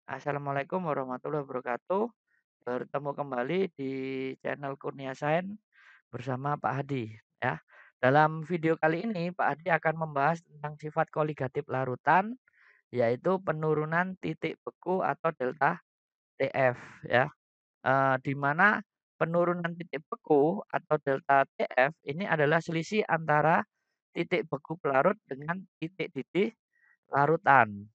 Assalamualaikum warahmatullahi wabarakatuh. Bertemu kembali di channel Kurnia Sains bersama Pak Hadi ya. Dalam video kali ini Pak Hadi akan membahas tentang sifat koligatif larutan yaitu penurunan titik beku atau delta TF ya. Di mana penurunan titik beku atau delta TF ini adalah selisih antara titik beku pelarut dengan titik didih larutan.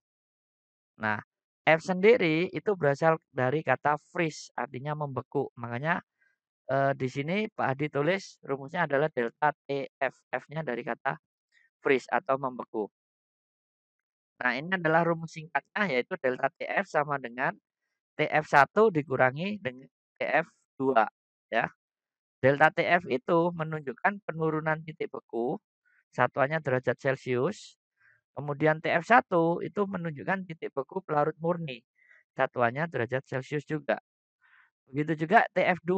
Nah, F sendiri itu berasal dari kata freeze, artinya membeku. Makanya, di sini Pak Hadi tulis rumusnya adalah delta TF. F-nya dari kata freeze atau membeku. Nah, ini adalah rumus singkatnya yaitu delta TF sama dengan TF1 dikurangi dengan TF2 ya. Delta TF itu menunjukkan penurunan titik beku, satuannya derajat Celcius. Kemudian TF1 itu menunjukkan titik beku pelarut murni, satuannya derajat Celcius juga. Begitu juga TF2.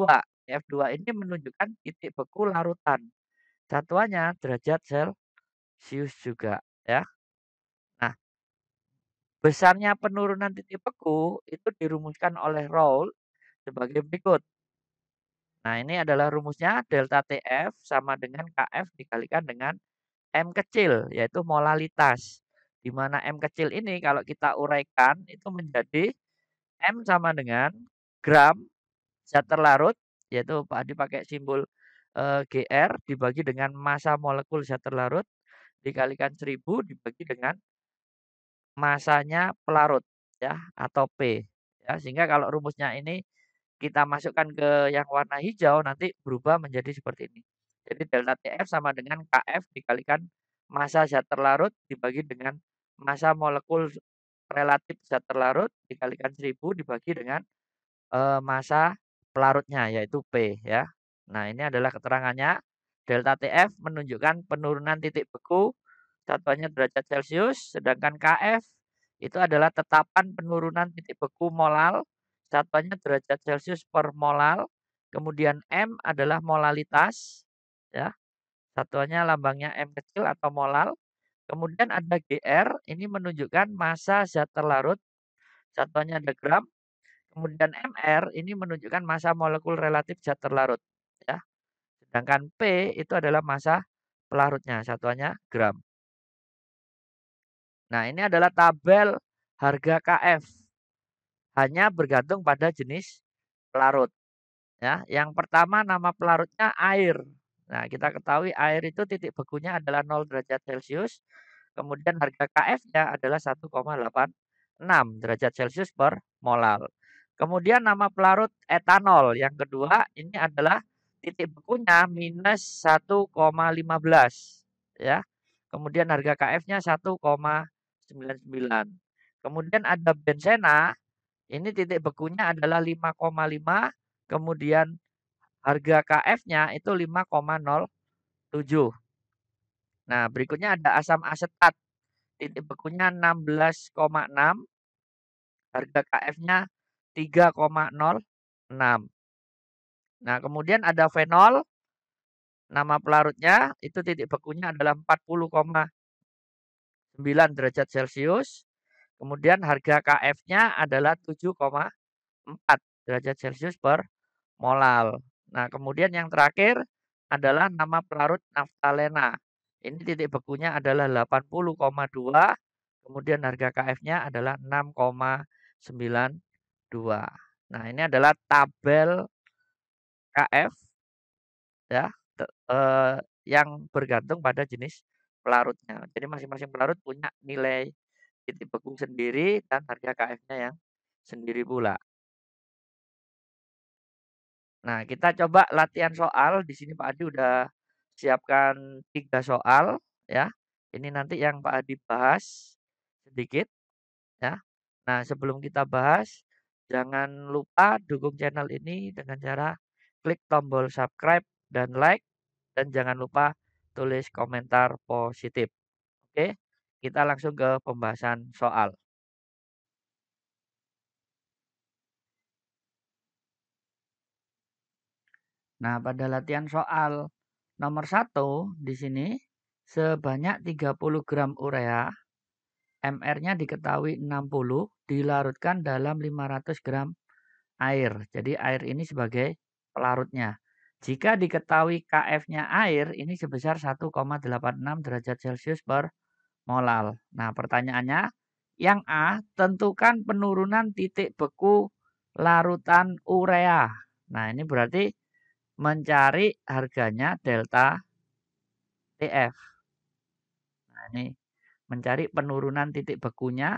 TF2 ini menunjukkan titik beku larutan, satuannya derajat Celcius juga ya. Nah, besarnya penurunan titik beku itu dirumuskan oleh Raoult sebagai berikut. Nah, ini adalah rumusnya delta TF sama dengan KF dikalikan dengan M kecil, yaitu molalitas. Di mana M kecil ini kalau kita uraikan itu menjadi M sama dengan gram zat terlarut, yaitu Pak Adi pakai simbol GR dibagi dengan massa molekul zat terlarut dikalikan 1000 dibagi dengan massanya pelarut ya atau P ya. Sehingga kalau rumusnya ini kita masukkan ke yang warna hijau nanti berubah menjadi seperti ini. Jadi delta TF sama dengan KF dikalikan massa zat terlarut dibagi dengan massa molekul relatif zat terlarut dikalikan 1000 dibagi dengan massa pelarutnya yaitu P ya. Nah, ini adalah keterangannya. Delta TF menunjukkan penurunan titik beku, satuannya derajat Celcius, sedangkan KF itu adalah tetapan penurunan titik beku molal, satuannya derajat Celcius per molal. Kemudian M adalah molalitas, ya, satuannya lambangnya M kecil atau molal. Kemudian ada GR, ini menunjukkan massa zat terlarut, satuannya ada gram. Kemudian MR ini menunjukkan massa molekul relatif zat terlarut, ya. Sedangkan P itu adalah massa pelarutnya, satuannya gram. Nah, ini adalah tabel harga KF. Hanya bergantung pada jenis pelarut, ya. Yang pertama nama pelarutnya air. Nah, kita ketahui air itu titik bekunya adalah 0 derajat Celcius. Kemudian harga KF-nya adalah 1,86 derajat Celcius per molal. Kemudian nama pelarut etanol yang kedua ini adalah titik bekunya minus 1,15 ya. Kemudian harga KF-nya 1,99. Kemudian ada benzena, ini titik bekunya adalah 5,5, kemudian harga KF-nya itu 5,07. Nah, berikutnya ada asam asetat. Titik bekunya 16,6, harga KF-nya 3,06. Nah, kemudian ada fenol, nama pelarutnya itu titik bekunya adalah 40,9 derajat Celcius. Kemudian harga KF-nya adalah 7,4 derajat Celcius per molal. Nah, kemudian yang terakhir adalah nama pelarut naftalena. Ini titik bekunya adalah 80,2, kemudian harga KF-nya adalah 6,92. Nah, ini adalah tabel KF ya, yang bergantung pada jenis pelarutnya. Jadi masing-masing pelarut punya nilai titik beku sendiri dan harga KF-nya yang sendiri pula. Nah, kita coba latihan soal. Di sini Pak Adi udah siapkan 3 soal ya. Ini nanti yang Pak Adi bahas sedikit ya. Nah, sebelum kita bahas, jangan lupa dukung channel ini dengan cara klik tombol subscribe dan like, dan jangan lupa tulis komentar positif. Oke, kita langsung ke pembahasan soal. Nah, pada latihan soal nomor 1 di sini sebanyak 30 gram urea MR-nya diketahui 60 dilarutkan dalam 500 gram air. Jadi air ini sebagai pelarutnya. Jika diketahui KF-nya air ini sebesar 1,86 derajat Celcius per molal. Nah, pertanyaannya yang A, tentukan penurunan titik beku larutan urea. Nah, ini berarti mencari harganya delta TF. Nah, ini mencari penurunan titik bekunya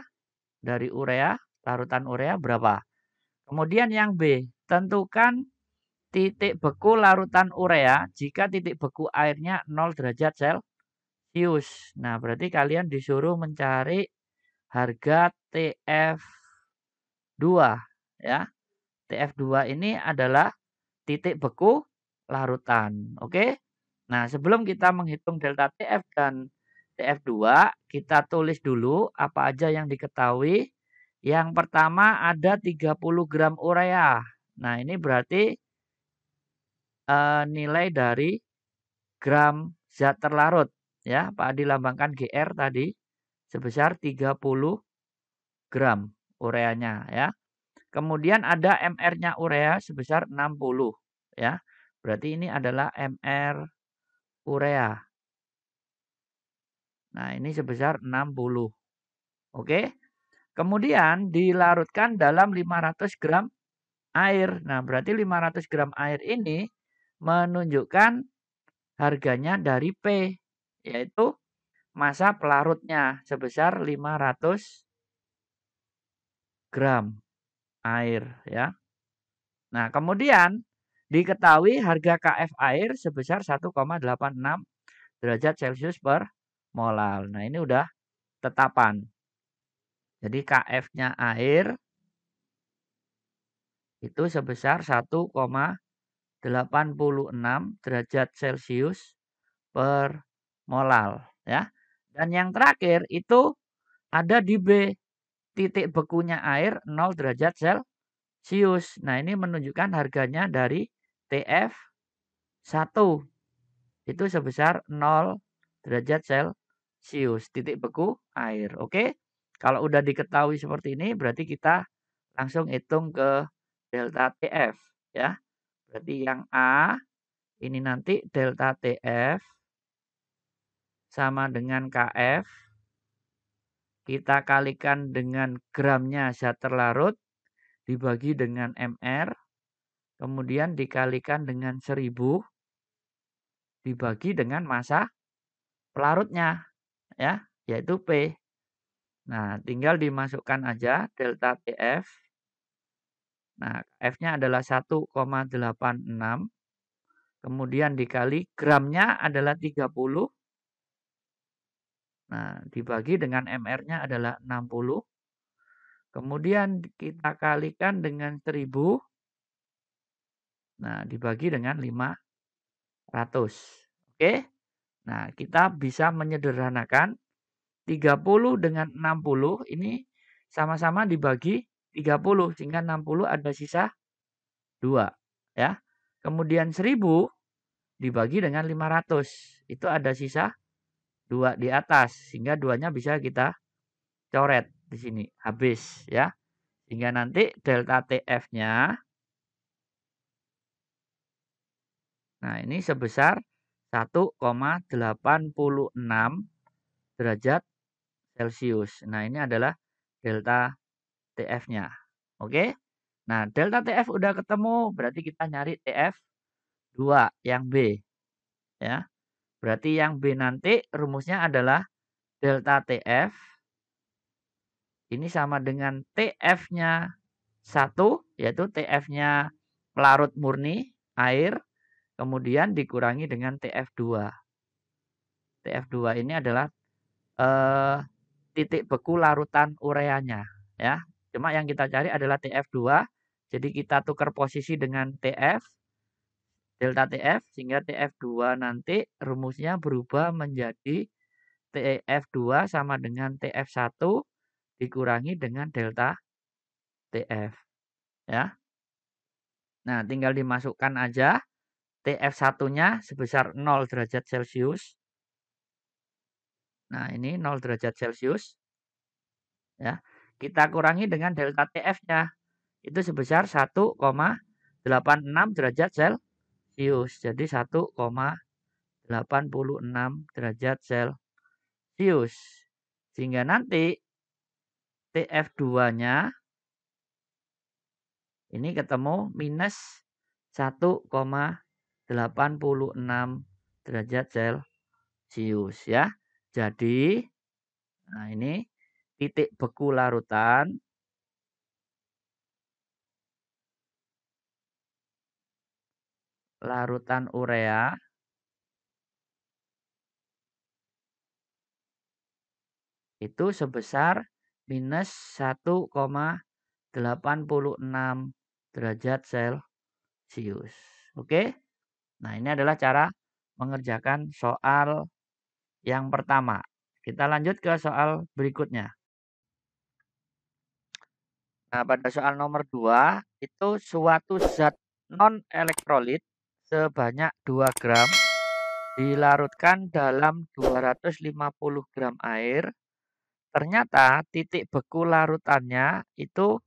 dari urea, larutan urea berapa. Kemudian yang B, tentukan titik beku larutan urea jika titik beku airnya 0 derajat Celcius. Nah, berarti kalian disuruh mencari harga TF2 ya. TF2 ini adalah titik beku larutan. Oke. Nah, sebelum kita menghitung delta TF dan TF2, kita tulis dulu apa aja yang diketahui. Yang pertama ada 30 gram urea. Nah, ini berarti nilai dari gram zat terlarut ya. Pak Adi lambangkan GR tadi sebesar 30 gram ureanya ya. Kemudian ada MR-nya urea sebesar 60 ya. Berarti ini adalah MR urea. Nah, ini sebesar 60. Oke. Kemudian dilarutkan dalam 500 gram air. Nah, berarti 500 gram air ini menunjukkan harganya dari P, yaitu massa pelarutnya sebesar 500 gram air ya. Nah, kemudian diketahui harga KF air sebesar 1,86 derajat Celcius per molal. Nah, ini udah tetapan. Jadi KF-nya air itu sebesar 1,86 derajat Celcius per molal ya. Dan yang terakhir itu ada di B, titik bekunya air 0 derajat Celcius. Nah, ini menunjukkan harganya dari TF1 itu sebesar 0 derajat Celcius, titik beku air. Oke. Kalau udah diketahui seperti ini berarti kita langsung hitung ke delta TF ya. Berarti yang A ini nanti delta TF sama dengan KF. Kita kalikan dengan gramnya zat terlarut dibagi dengan MR. Kemudian dikalikan dengan 1000 dibagi dengan massa pelarutnya ya, yaitu P. Nah, tinggal dimasukkan aja delta TF. Nah, F-nya adalah 1,86. Kemudian dikali gramnya adalah 30. Nah, dibagi dengan MR-nya adalah 60. Kemudian kita kalikan dengan 1000. Nah, dibagi dengan 500. Oke. Nah, kita bisa menyederhanakan 30 dengan 60 ini sama-sama dibagi 30 sehingga 60 ada sisa 2 ya. Kemudian 1000 dibagi dengan 500 itu ada sisa 2 di atas sehingga 2-nya bisa kita coret di sini habis ya. Sehingga nanti delta TF-nya nah ini sebesar 1,86 derajat Celcius. Nah, ini adalah delta TF-nya. Oke. Nah, delta TF udah ketemu, berarti kita nyari TF2 yang B. Ya. Berarti yang B nanti rumusnya adalah delta TF. Ini sama dengan TF-nya 1, yaitu TF-nya pelarut murni, air. Kemudian dikurangi dengan TF2. TF2 ini adalah titik beku larutan ureanya. Ya. Cuma yang kita cari adalah TF2. Jadi kita tukar posisi dengan TF, delta TF, sehingga TF2 nanti rumusnya berubah menjadi TF2 sama dengan TF1 dikurangi dengan delta TF. Ya. Nah, tinggal dimasukkan aja TF1-nya sebesar 0 derajat Celcius. Nah, ini 0 derajat Celcius. ya. Kita kurangi dengan delta TF-nya, itu sebesar 1,86 derajat Celcius. Jadi 1,86 derajat Celcius. Sehingga nanti TF2-nya ini ketemu minus 1,86 derajat Celcius ya. Jadi, nah ini titik beku larutan urea itu sebesar minus 1,86 derajat Celcius. Oke? Nah, ini adalah cara mengerjakan soal yang pertama. Kita lanjut ke soal berikutnya. Nah, pada soal nomor 2, itu suatu zat non-elektrolit sebanyak 2 gram dilarutkan dalam 250 gram air. Ternyata titik beku larutannya itu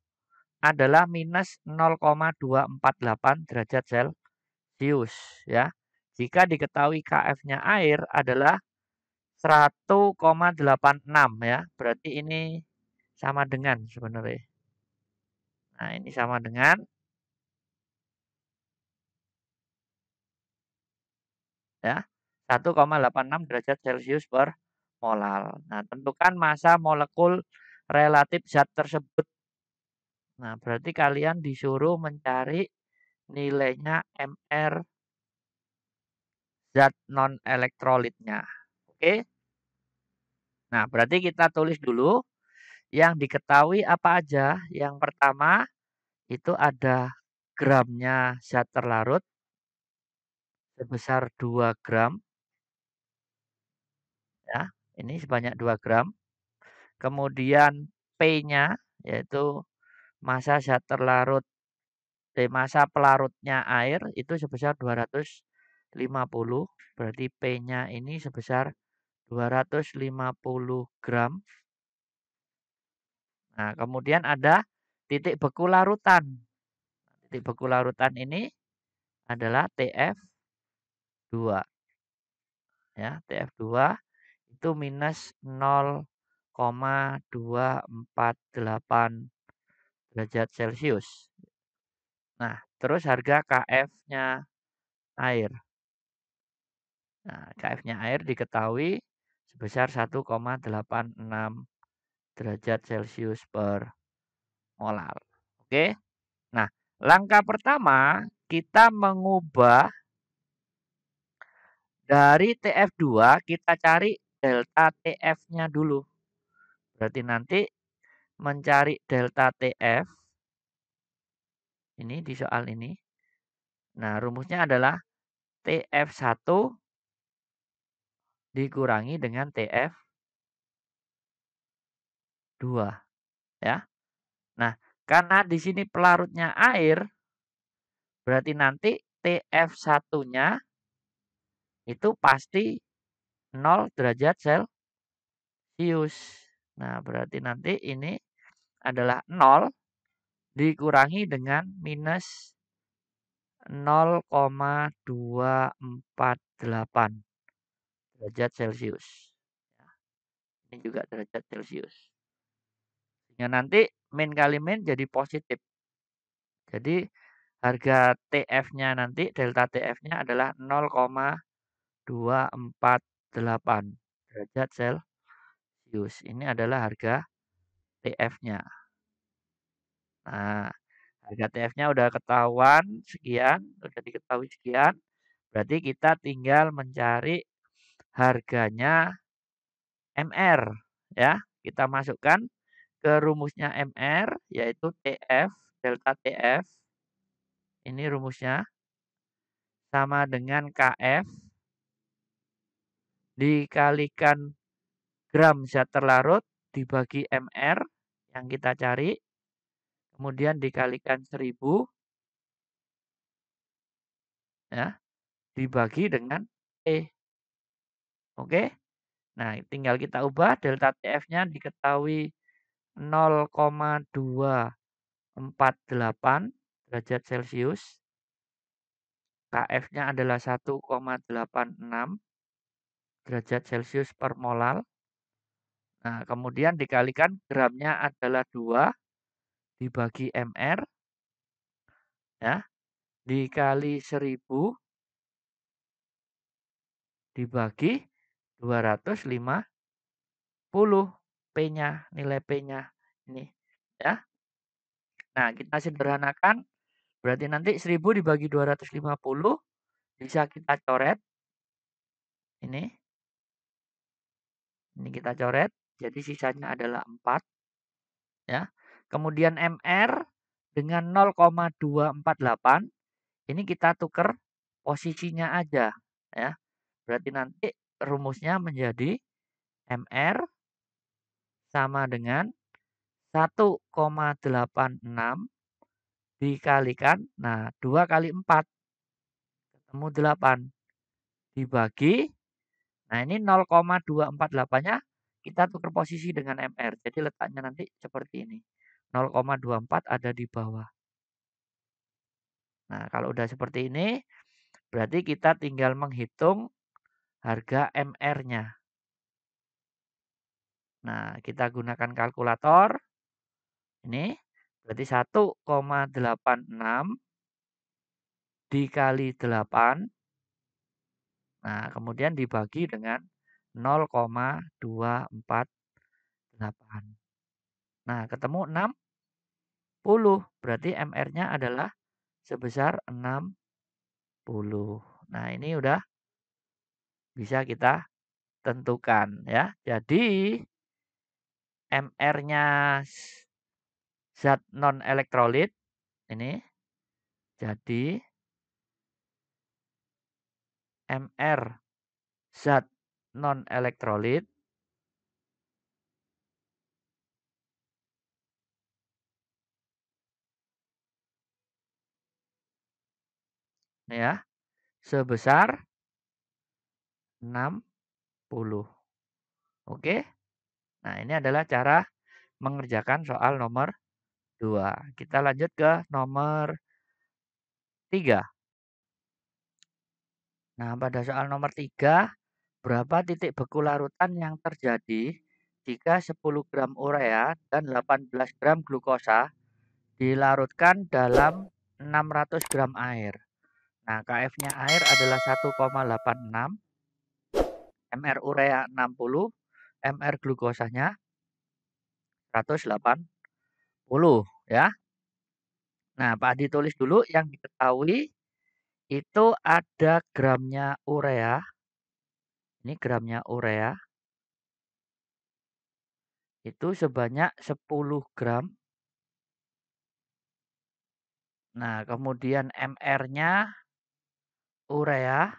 adalah minus 0,248 derajat Celcius ya. Jika diketahui KF-nya air adalah 100,86 ya. Berarti ini sama dengan sebenarnya. Nah, ini sama dengan ya 1,86 derajat Celcius per molal. Nah, tentukan massa molekul relatif zat tersebut. Nah, berarti kalian disuruh mencari nilainya Mr zat non-elektrolitnya. Oke? Nah, berarti kita tulis dulu yang diketahui apa aja. Yang pertama itu ada gramnya zat terlarut sebesar 2 gram ya. Ini sebanyak 2 gram. Kemudian P-nya yaitu massa zat terlarut massa pelarutnya air itu sebesar 250. Berarti P-nya ini sebesar 250 gram. Nah, kemudian ada titik beku larutan. Titik beku larutan ini adalah TF2 ya. TF2 itu minus 0,248 derajat Celcius. Nah, terus harga KF-nya air. Nah, KF-nya air diketahui sebesar 1,86 derajat Celcius per molar. Oke. Nah, langkah pertama kita mengubah dari TF2 kita cari delta TF-nya dulu. Berarti nanti mencari delta TF ini di soal ini. Nah, rumusnya adalah TF1 dikurangi dengan TF2 ya. Nah, karena di sini pelarutnya air, berarti nanti TF1-nya itu pasti 0 derajat Celcius. Nah, berarti nanti ini adalah 0 dikurangi dengan minus 0,248 derajat Celcius. Ya, ini juga derajat Celcius. Sehingga nanti min kali min jadi positif. Jadi harga TF-nya nanti, delta TF-nya adalah 0,248 derajat Celcius. Ini adalah harga TF-nya. Nah, harga TF-nya udah ketahuan sekian, udah diketahui sekian. Berarti kita tinggal mencari harganya MR ya. Kita masukkan ke rumusnya MR yaitu TF, delta TF. Ini rumusnya sama dengan KF dikalikan gram zat terlarut dibagi MR yang kita cari. Kemudian dikalikan 1000 ya, dibagi dengan E. Oke. Nah, tinggal kita ubah delta TF-nya diketahui 0,248 derajat Celcius. KF-nya adalah 1,86 derajat Celcius per molal. Nah, kemudian dikalikan gramnya adalah 2 dibagi mr ya, dikali 1000 dibagi 250 P-nya, nilai P-nya ini ya. Nah, kita sederhanakan berarti nanti 1000 dibagi 250 bisa kita coret ini. Ini kita coret, jadi sisanya adalah 4 ya. Kemudian mr dengan 0,248 ini kita tuker posisinya aja ya. Berarti nanti rumusnya menjadi mr sama dengan 1,86 dikalikan, nah 2 kali 4 ketemu 8 dibagi, nah ini 0,248-nya kita tukar posisi dengan mr. Jadi letaknya nanti seperti ini. 0,24 ada di bawah. Nah, kalau udah seperti ini, berarti kita tinggal menghitung harga mr-nya. Nah, kita gunakan kalkulator. Ini berarti 1,86 dikali 8. Nah, kemudian dibagi dengan 0,248. Nah, ketemu 60. Berarti mr-nya adalah sebesar 60. Nah, ini udah bisa kita tentukan ya. Jadi mr-nya zat non elektrolit ini jadi mr zat non elektrolit ya sebesar 60. Oke. Nah, ini adalah cara mengerjakan soal nomor 2. Kita lanjut ke nomor 3. Nah, pada soal nomor 3, berapa titik beku larutan yang terjadi jika 10 gram urea dan 18 gram glukosa dilarutkan dalam 600 gram air. Nah, KF-nya air adalah 1,86, mR urea 60, mR glukosanya 180 ya. Nah, Pak Adi tulis dulu yang diketahui itu ada gramnya urea. Ini gramnya urea. Itu sebanyak 10 gram. Nah, kemudian mR-nya urea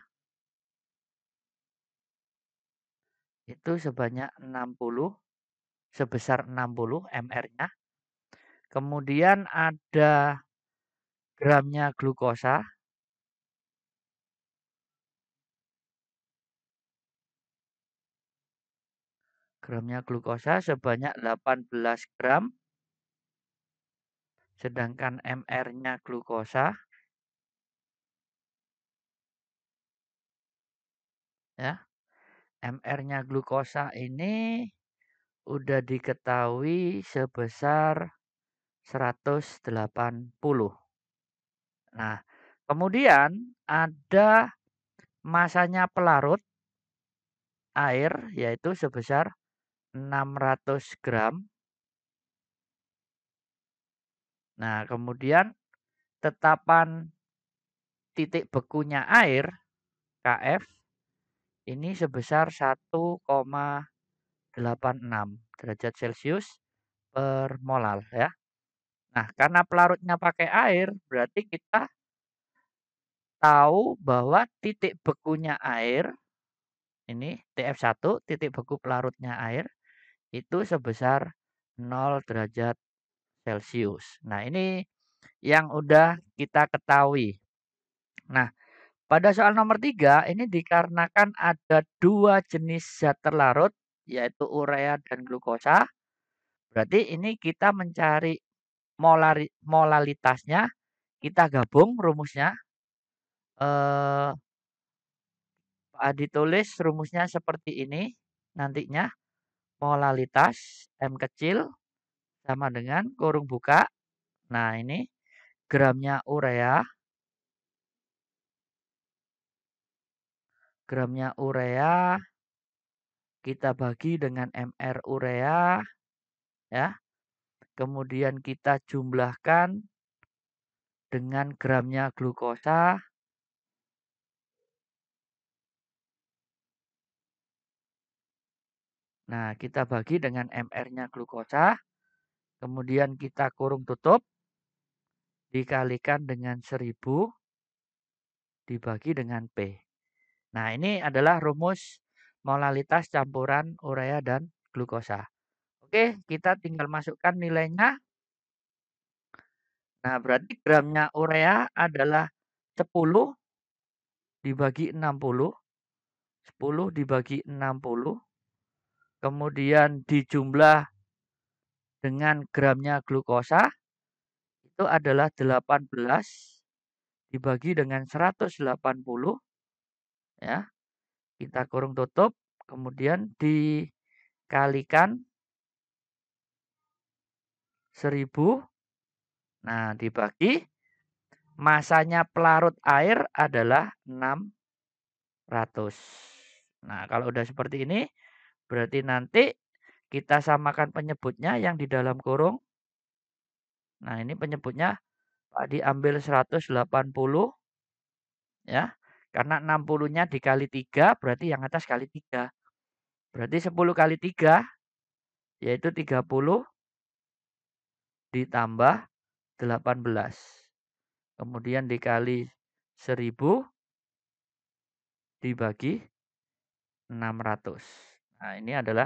itu sebanyak 60, sebesar 60 mR-nya. Kemudian ada gramnya glukosa. Gramnya glukosa sebanyak 18 gram. Sedangkan mR-nya glukosa ya. mR-nya glukosa ini udah diketahui sebesar 180. Nah, kemudian ada masanya pelarut air yaitu sebesar 600 gram. Nah, kemudian tetapan titik bekunya air KF ini sebesar 1,86 derajat Celcius per molal ya. Nah, karena pelarutnya pakai air, berarti kita tahu bahwa titik bekunya air ini TF1, titik beku pelarutnya air itu sebesar 0 derajat Celcius. Nah, ini yang udah kita ketahui. Nah, pada soal nomor 3 ini dikarenakan ada 2 jenis zat terlarut yaitu urea dan glukosa. Berarti ini kita mencari molalitasnya, kita gabung rumusnya. Eh, ditulis rumusnya seperti ini nantinya. Molalitas M kecil sama dengan kurung buka. Nah, ini gramnya urea. Gramnya urea kita bagi dengan mR urea ya. Kemudian kita jumlahkan dengan gramnya glukosa. Nah, kita bagi dengan mR-nya glukosa. Kemudian kita kurung tutup. Dikalikan dengan 1000 dibagi dengan P. Nah, ini adalah rumus molalitas campuran urea dan glukosa. Oke, kita tinggal masukkan nilainya. Nah, berarti gramnya urea adalah 10 dibagi 60. 10 dibagi 60. Kemudian dijumlah dengan gramnya glukosa. Itu adalah 18 dibagi dengan 180. Ya, kita kurung tutup. Kemudian dikalikan 1000. Nah, dibagi masanya pelarut air adalah 600. Nah, kalau udah seperti ini, berarti nanti kita samakan penyebutnya yang di dalam kurung. Nah, ini penyebutnya diambil 180 ya. Karena 60-nya dikali 3 berarti yang atas kali 3. Berarti 10 kali 3 yaitu 30 ditambah 18. Kemudian dikali 1000 dibagi 600. Nah, ini adalah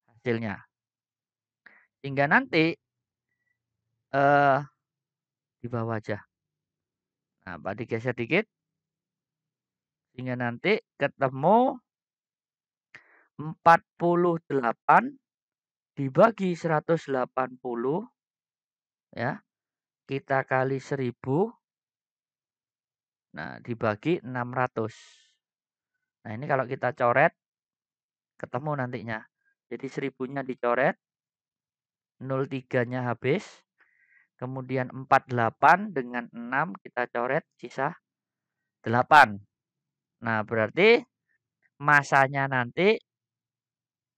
hasilnya. Hingga nanti di bawah aja. Nah, Pak digeser dikit. Hingga nanti ketemu 48 dibagi 180 ya. Kita kali 1000. Nah, dibagi 600. Nah, ini kalau kita coret ketemu nantinya. Jadi 1000-nya dicoret, 03-nya habis. Kemudian 48 dengan 6 kita coret, sisa 8. Nah, berarti masanya nanti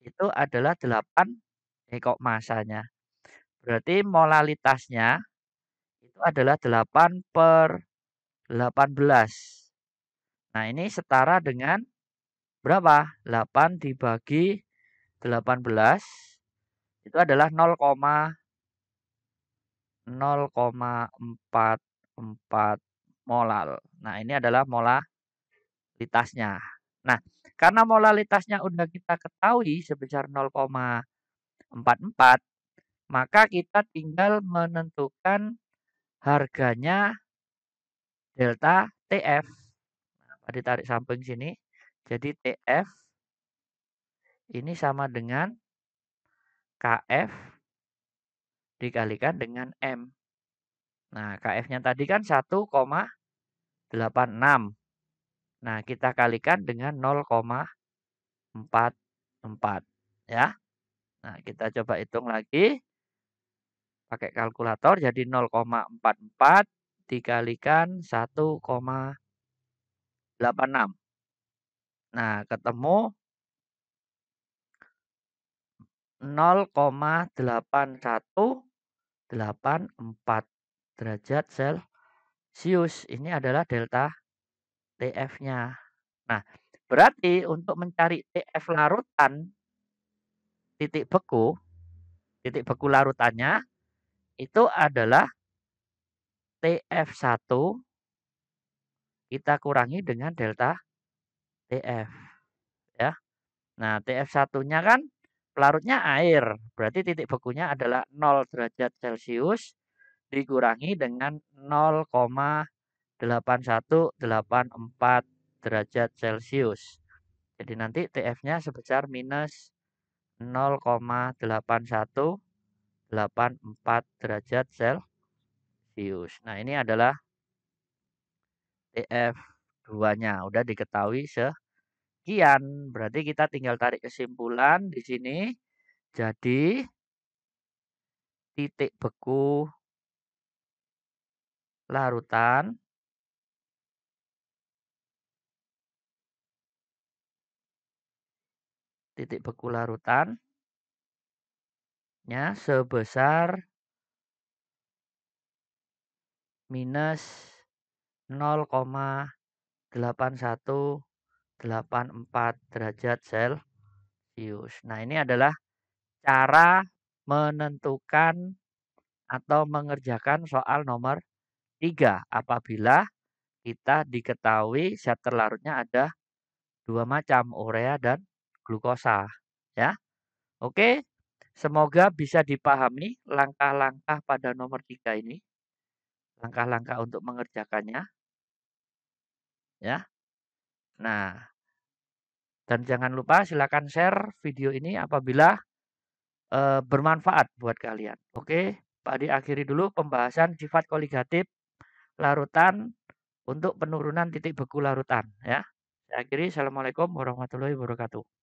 itu adalah 8. Kok masanya? Berarti molalitasnya itu adalah 8/18. Nah, ini setara dengan berapa? 8 dibagi 18 itu adalah 0,0,44 molal. Nah, ini adalah molalitasnya. Nah, karena molalitasnya udah kita ketahui sebesar 0,44, maka kita tinggal menentukan harganya delta TF. Nah, ditarik samping sini. Jadi TF ini sama dengan KF dikalikan dengan M. Nah, KF-nya tadi kan 1,86. Nah, kita kalikan dengan 0,44 ya. Nah, kita coba hitung lagi pakai kalkulator jadi 0,44 dikalikan 1,86. Nah, ketemu 0,8184 derajat Celcius. Ini adalah delta TF-nya. Nah, berarti untuk mencari TF larutan titik beku larutannya itu adalah TF1 kita kurangi dengan delta TF ya. Nah, TF1-nya kan pelarutnya air, berarti titik bekunya adalah 0 derajat Celcius dikurangi dengan 0,8184 derajat Celcius. Jadi nanti TF-nya sebesar minus 0,81 84 derajat Celcius. Nah, ini adalah TF2-nya. Udah diketahui sekian. Berarti kita tinggal tarik kesimpulan di sini. Jadi, titik beku larutan sebesar minus 0,8184 derajat Celcius. Nah, ini adalah cara menentukan atau mengerjakan soal nomor 3 apabila kita diketahui zat terlarutnya ada dua macam, urea dan glukosa. Ya, oke. Semoga bisa dipahami langkah-langkah pada nomor 3 ini. Langkah-langkah untuk mengerjakannya. Ya. Nah, dan jangan lupa silakan share video ini apabila bermanfaat buat kalian. Oke, Pak Adi akhiri dulu pembahasan sifat koligatif larutan untuk penurunan titik beku larutan ya. Saya akhiri. Assalamualaikum warahmatullahi wabarakatuh.